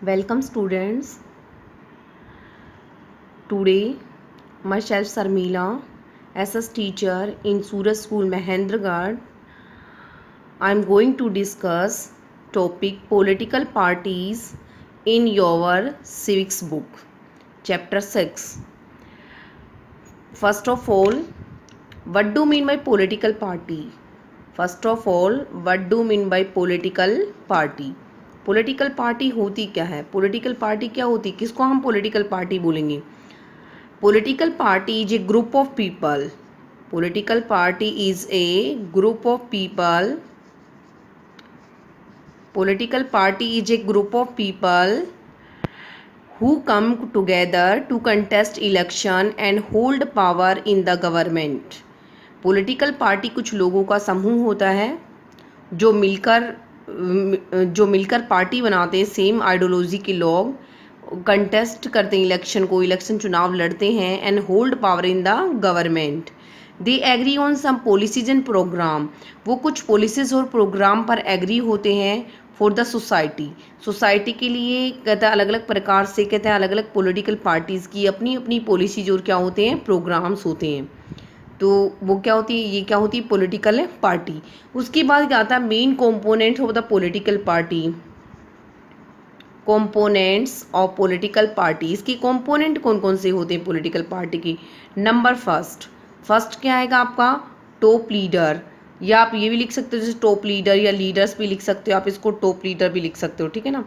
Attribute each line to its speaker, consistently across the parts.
Speaker 1: Welcome students. Today myself Sarmila, SS teacher in Suraj School Mahendragarh. I am going to discuss topic political parties in your civics book, chapter 6. First of all, what do you mean by political party? First of all, what do you mean by political party? Political party होती क्या है? Political party क्या होती है? किसको हम political party बोलेंगे? Political party is a group of people. Political party is a group of people. Political party is a group of people who come together to contest election and hold power in the government. Political party कुछ लोगों का समूह होता है जो मिलकर party बनाते हैं. सेम आइडियोलॉजी के लोग कंटेस्ट करते हैं इलेक्शन चुनाव लड़ते हैं. And hold power in the government. They agree on some policies and program. वो कुछ पॉलिसीज और प्रोग्राम पर एग्री होते हैं फॉर द सोसाइटी के लिए. कहता है अलग अलग प्रकार से, कहते हैं अलग अलग पॉलिटिकल पार्टीज़ की अपनी अपनी पॉलिसीज और क्या होते हैं, प्रोग्राम्स होते हैं. तो वो क्या होती है, ये क्या होती है, पॉलिटिकल पार्टी. उसके बाद क्या आता है, main components of the political party. Components of political party. इसके कंपोनेंट कौन कौन से होते हैं पॉलिटिकल पार्टी की? नंबर फर्स्ट क्या आएगा आपका? Top leader. या आप ये भी लिख सकते हो जैसे टॉप लीडर, या लीडर्स भी लिख सकते हो आप, इसको टॉप लीडर भी लिख सकते हो. ठीक है ना,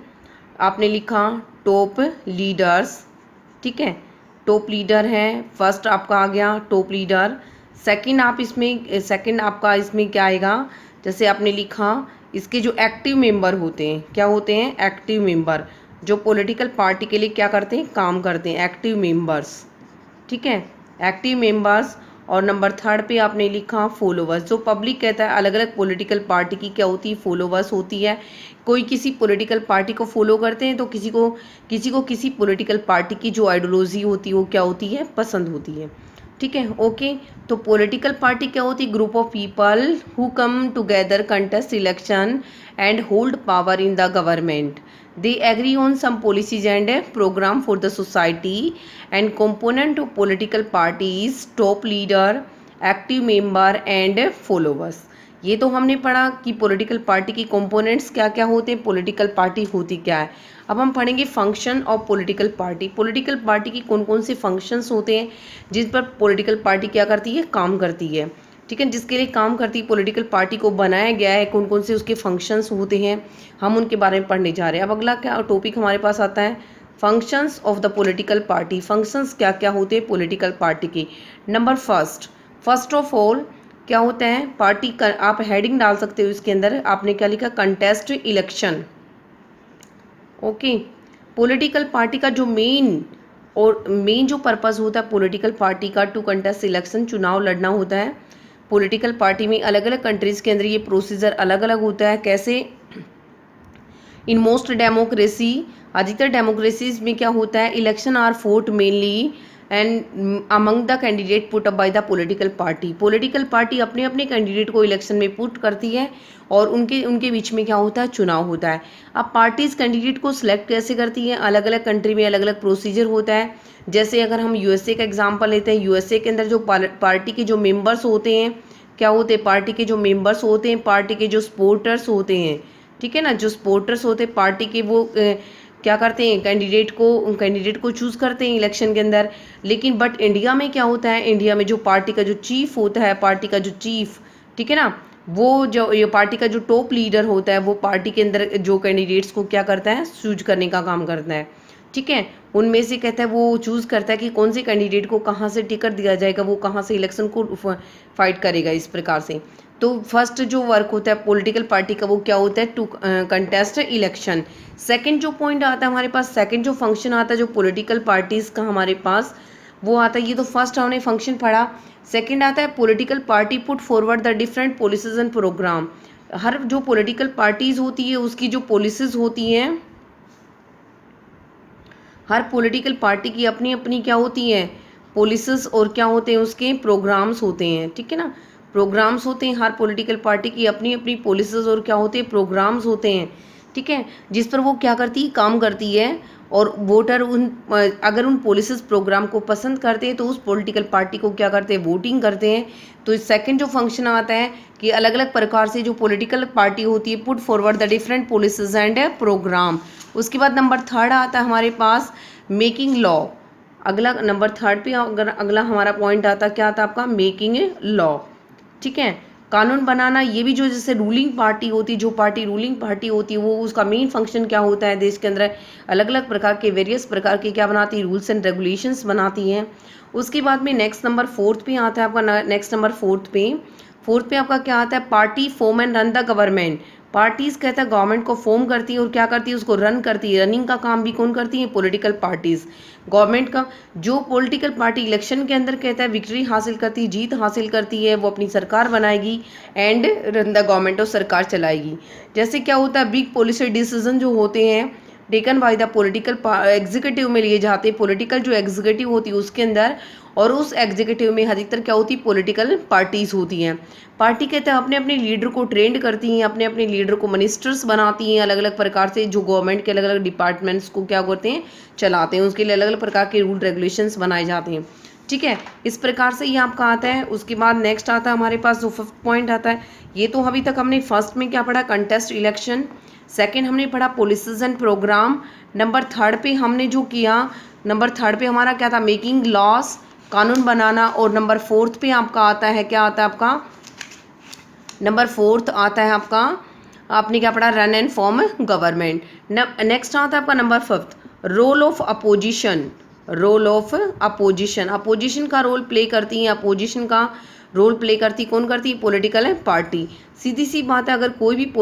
Speaker 1: आपने लिखा टॉप लीडर्स. ठीक है, टॉप लीडर है. फर्स्ट आपका आ गया टॉप लीडर. सेकंड आपका इसमें क्या आएगा, जैसे आपने लिखा इसके जो एक्टिव मेंबर होते हैं, क्या होते हैं, एक्टिव मेंबर, जो पॉलिटिकल पार्टी के लिए क्या करते हैं, काम करते हैं, एक्टिव मेंबर्स. ठीक है, एक्टिव मेंबर्स. और नंबर थर्ड पे आपने लिखा फॉलोवर्स. जो पब्लिक कहता है अलग अलग पॉलिटिकल पार्टी की क्या होती है, फॉलोवर्स होती है. कोई किसी पॉलिटिकल पार्टी को फॉलो करते हैं तो किसी को किसी पॉलिटिकल पार्टी की जो आइडियोलॉजी होती है वो क्या होती है, पसंद होती है. ठीक है, ओके. तो पॉलिटिकल पार्टी क्या होती है? Group of people who come together contest election and hold power in the government. They agree on some policies and a program for the society. And component of political parties, top leader, active member and followers. ये तो हमने पढ़ा कि political party की components क्या क्या होते हैं, पॉलिटिकल पार्टी होती क्या है. अब हम पढ़ेंगे function of political party. Political party की कौन कौन से फंक्शंस होते हैं जिस पर पॉलिटिकल पार्टी क्या करती है, काम करती है. ठीक है, जिसके लिए काम करती है पॉलिटिकल पार्टी को बनाया गया है, कौन कौन से उसके फंक्शंस होते हैं, हम उनके बारे में पढ़ने जा रहे हैं. अब अगला क्या टॉपिक हमारे पास आता है, functions of the political party. Functions क्या क्या होते हैं पॉलिटिकल पार्टी के. नंबर फर्स्ट ऑफ ऑल क्या होता है, पार्टी का आप हेडिंग डाल सकते हो इसके अंदर. आपने क्या लिखा, contest election. Okay, political party का जो मेन जो पर्पस होता है पॉलिटिकल पार्टी का, टू कंटेस्ट इलेक्शन, चुनाव लड़ना होता है. पॉलिटिकल पार्टी में अलग अलग कंट्रीज़ के अंदर ये प्रोसीजर अलग अलग होता है. कैसे? इन मोस्ट डेमोक्रेसी, अधिकतर डेमोक्रेसीज में क्या होता है, election are fought mainly and among the candidate put up by the political party. Political party अपने अपने कैंडिडेट को इलेक्शन में पुट करती है और उनके बीच में क्या होता है, चुनाव होता है. अब पार्टीज़ कैंडिडेट को सिलेक्ट कैसे करती हैं, अलग अलग कंट्री में अलग अलग प्रोसीजर होता है. जैसे अगर हम यूएसए का एग्जांपल लेते हैं, यूएसए के अंदर जो पार्टी के जो मेंबर्स होते हैं, क्या होते हैं, पार्टी के जो मेंबर्स होते हैं, पार्टी के जो सपोर्टर्स होते हैं. ठीक है ना, जो सपोर्टर्स होते हैं पार्टी के, वो क्या करते हैं, कैंडिडेट को चूज़ करते हैं इलेक्शन के अंदर. लेकिन बट इंडिया में क्या होता है, इंडिया में जो पार्टी का जो चीफ होता है, पार्टी का जो चीफ, ठीक है ना, वो जो ये पार्टी का जो टॉप लीडर होता है वो पार्टी के अंदर जो कैंडिडेट्स को क्या करता है, चूज करने का काम करता है. ठीक है, उनमें से कहता है वो चूज़ करता है कि कौन से कैंडिडेट को कहाँ से टिकट दिया जाएगा, वो कहाँ से इलेक्शन को फाइट करेगा, इस प्रकार से. तो फर्स्ट जो वर्क होता है पॉलिटिकल पार्टी का वो क्या होता है, टू कंटेस्ट इलेक्शन. सेकंड जो पॉइंट आता है हमारे पास, सेकंड जो फंक्शन आता है जो पॉलिटिकल पार्टीज़ का हमारे पास वो आता है, ये तो फर्स्ट हमने फंक्शन पढ़ा. सेकंड आता है political party put forward the different policies and program. हर जो पॉलिटिकल पार्टीज़ होती है उसकी जो पॉलिसीज़ होती हैं, हर पॉलिटिकल पार्टी की अपनी अपनी क्या होती हैं, पॉलिसीज, और क्या होते हैं, उसके प्रोग्राम्स होते हैं. ठीक है ना, प्रोग्राम्स होते हैं. हर पॉलिटिकल पार्टी की अपनी अपनी पॉलिसीज और क्या होते हैं, प्रोग्राम्स होते हैं. ठीक है, जिस पर वो क्या करती है, काम करती है। और वोटर अगर उन पॉलिसीज प्रोग्राम को पसंद करते हैं तो उस पॉलिटिकल पार्टी को क्या करते हैं, वोटिंग करते हैं। तो सेकंड जो फंक्शन आता है कि अलग अलग प्रकार से जो पॉलिटिकल पार्टी होती है put forward the different policies and program. उसके बाद नंबर थर्ड आता है हमारे पास मेकिंग लॉ। अगला नंबर थर्ड पे अगर अगला हमारा पॉइंट आता क्या आता आपका, मेकिंग लॉ। ठीक है, कानून बनाना। ये भी जो जैसे रूलिंग पार्टी होती है, जो पार्टी रूलिंग पार्टी होती है, वो उसका मेन फंक्शन क्या होता है, देश के अंदर अलग अलग प्रकार के वेरियस प्रकार के क्या बनाती है, रूल्स एंड रेगुलेशंस बनाती हैं। उसके बाद में नेक्स्ट नंबर फोर्थ पे आता है आपका, नेक्स्ट नंबर फोर्थ पे आपका क्या आता है, party form and run the government. Parties कहता है गवर्नमेंट को फॉर्म करती है और क्या करती है, उसको रन करती है। रनिंग का काम भी कौन करती है, पॉलिटिकल पार्टीज। गवर्नमेंट का जो पॉलिटिकल पार्टी इलेक्शन के अंदर कहता है विक्ट्री हासिल करती है, जीत हासिल करती है, वो अपनी सरकार बनाएगी एंड रन द गवर्नमेंट, और सरकार चलाएगी। जैसे क्या होता है, बिग पॉलिसी डिसीजन जो होते हैं taken by the political executive में लिए जाते हैं, पॉलिटिकल जो एग्जीक्यूटिव होती है उसके अंदर। और उस एग्जीक्यूटिव में अधिकतर क्या होती है, पॉलिटिकल पार्टीज होती हैं। पार्टी कहते हैं अपने अपने लीडर को ट्रेंड करती हैं, अपने अपने लीडर को मिनिस्टर्स बनाती हैं अलग अलग प्रकार से, जो गवर्नमेंट के अलग अलग डिपार्टमेंट्स को क्या करते हैं, चलाते हैं। उसके लिए अलग अलग प्रकार के रूल रेगुलेशंस बनाए जाते हैं। ठीक है, इस प्रकार से ये आपका आता है। उसके बाद नेक्स्ट आता है हमारे पास जो फिफ्थ पॉइंट आता है, ये तो अभी तक हमने फर्स्ट में क्या पढ़ा, कंटेस्ट इलेक्शन। सेकेंड हमने पढ़ा policies and program. Number third पे हमने जो किया, नंबर थर्ड पे हमारा क्या था, मेकिंग लॉस, कानून बनाना। और नंबर फोर्थ पे आपका आता है, क्या आता है आपका, नंबर फोर्थ आता है आपका, आपने क्या पढ़ा, run and form government. Next आता है आपका number fifth, role of opposition. Role of opposition, opposition का रोल प्ले करती है, अपोजिशन का रोल प्ले करती कौन करती है, पॉलिटिकल पार्टी। सीधी सी बात है, अगर कोई भी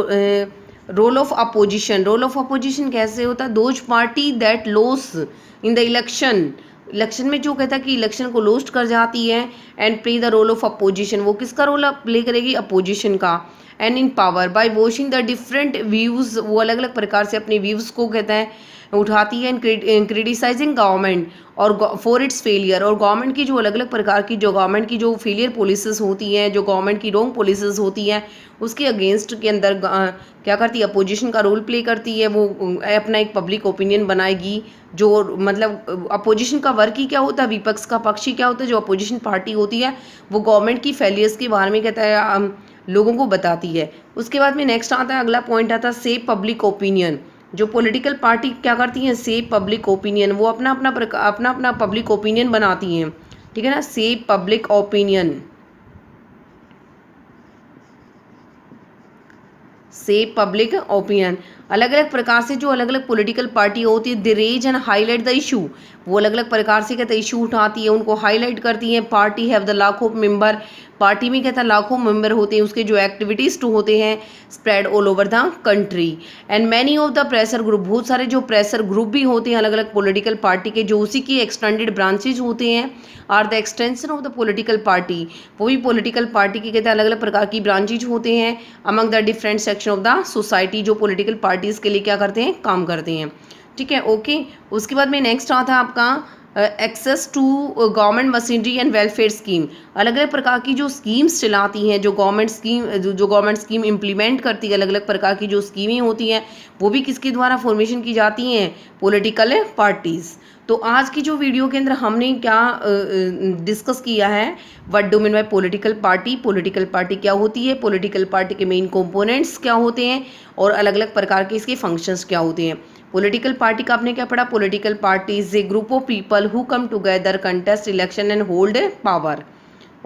Speaker 1: role of opposition, role of opposition कैसे होता है, those party that loss in the election. Election में जो कहता है कि इलेक्शन को लोस्ट कर जाती है, and play the role of opposition, वो किसका रोल प्ले करेगी, अपोजिशन का। And in power by washing the different views, वो अलग अलग प्रकार से अपने व्यूज़ को कहता है उठाती है, इन क्रिटिसाइजिंग गवर्नमेंट और फॉर इट्स फेलियर। और गवर्नमेंट की जो अलग अलग प्रकार की जो गवर्नमेंट की जो फेलियर पॉलिसीज होती हैं, जो गवर्नमेंट की रॉन्ग पॉलिसीज होती हैं, उसके अगेंस्ट के अंदर क्या करती है, अपोजिशन का रोल प्ले करती है। वो अपना एक पब्लिक ओपिनियन बनाएगी, जो मतलब अपोजिशन का वर्क ही क्या होता है, विपक्ष का पक्ष ही क्या होता है, जो अपोजिशन पार्टी होती है वो गवर्नमेंट की फेलियर्स के बारे में कहता है लोगों को बताती है। उसके बाद में नेक्स्ट आता है, अगला पॉइंट आता है सेव पब्लिक ओपिनियन। जो पॉलिटिकल पार्टी क्या करती हैं, सेव पब्लिक ओपिनियन, वो अपना अपना पब्लिक ओपिनियन बनाती हैं। ठीक है ना, save public opinion, save public opinion. अलग अलग प्रकार से जो अलग अलग पॉलिटिकल पार्टी होती है, they raise and highlight the issue, वो अलग अलग प्रकार से कहते हैं इशू उठाती है, उनको हाईलाइट करती हैं। पार्टी हैव द लाखों मेंबर, पार्टी में कहता है लाखों मेंबर होते हैं, उसके जो एक्टिविटीज़ टू होते हैं spread all over the country. And many of the pressure group, बहुत सारे जो प्रेशर ग्रुप भी होते हैं अलग अलग पॉलिटिकल पार्टी के, जो उसी की एक्सटेंडेड ब्रांचेज होते हैं, are the extension of the political party, वो भी पॉलिटिकल पार्टी की कहते हैं अलग अलग प्रकार की ब्रांचेज होते हैं among the different section of the society, जो पॉलिटिकल पार्टीज़ के लिए क्या करते हैं, काम करते हैं। ठीक है, ओके। उसके बाद में नेक्स्ट आता है आपका access to government machinery and welfare scheme. अलग अलग प्रकार की जो स्कीम्स चलाती हैं, जो गवर्नमेंट स्कीम इम्प्लीमेंट करती है, अलग अलग प्रकार की जो स्कीमें होती हैं वो भी किसके द्वारा फॉर्मेशन की जाती हैं, पॉलिटिकल पार्टीज़। तो आज की जो वीडियो के अंदर हमने क्या डिस्कस किया है, what do mean by political party, political party क्या होती है, पॉलिटिकल पार्टी के मेन कंपोनेंट्स क्या होते हैं, और अलग अलग प्रकार के इसके फंक्शंस क्या होते हैं। पॉलिटिकल पार्टी का आपने क्या पढ़ा, political party is a group of people who come together, contest election and hold power.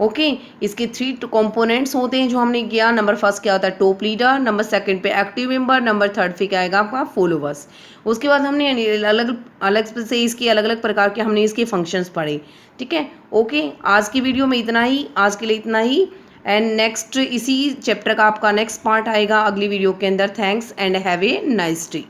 Speaker 1: Okay, इसके 3 कंपोनेंट्स होते हैं जो हमने किया। नंबर फर्स्ट क्या होता है, टॉप लीडर। नंबर सेकंड पे एक्टिव मेंबर। नंबर थर्ड पे क्या आएगा आपका, फॉलोवर्स। उसके बाद हमने अलग अलग से इसके अलग अलग प्रकार के हमने इसके फंक्शंस पढ़े। ठीक है, ओके। आज की वीडियो में इतना ही, आज के लिए इतना ही। एंड नेक्स्ट इसी चैप्टर का आपका नेक्स्ट पार्ट आएगा अगली वीडियो के अंदर। Thanks and have a nice day.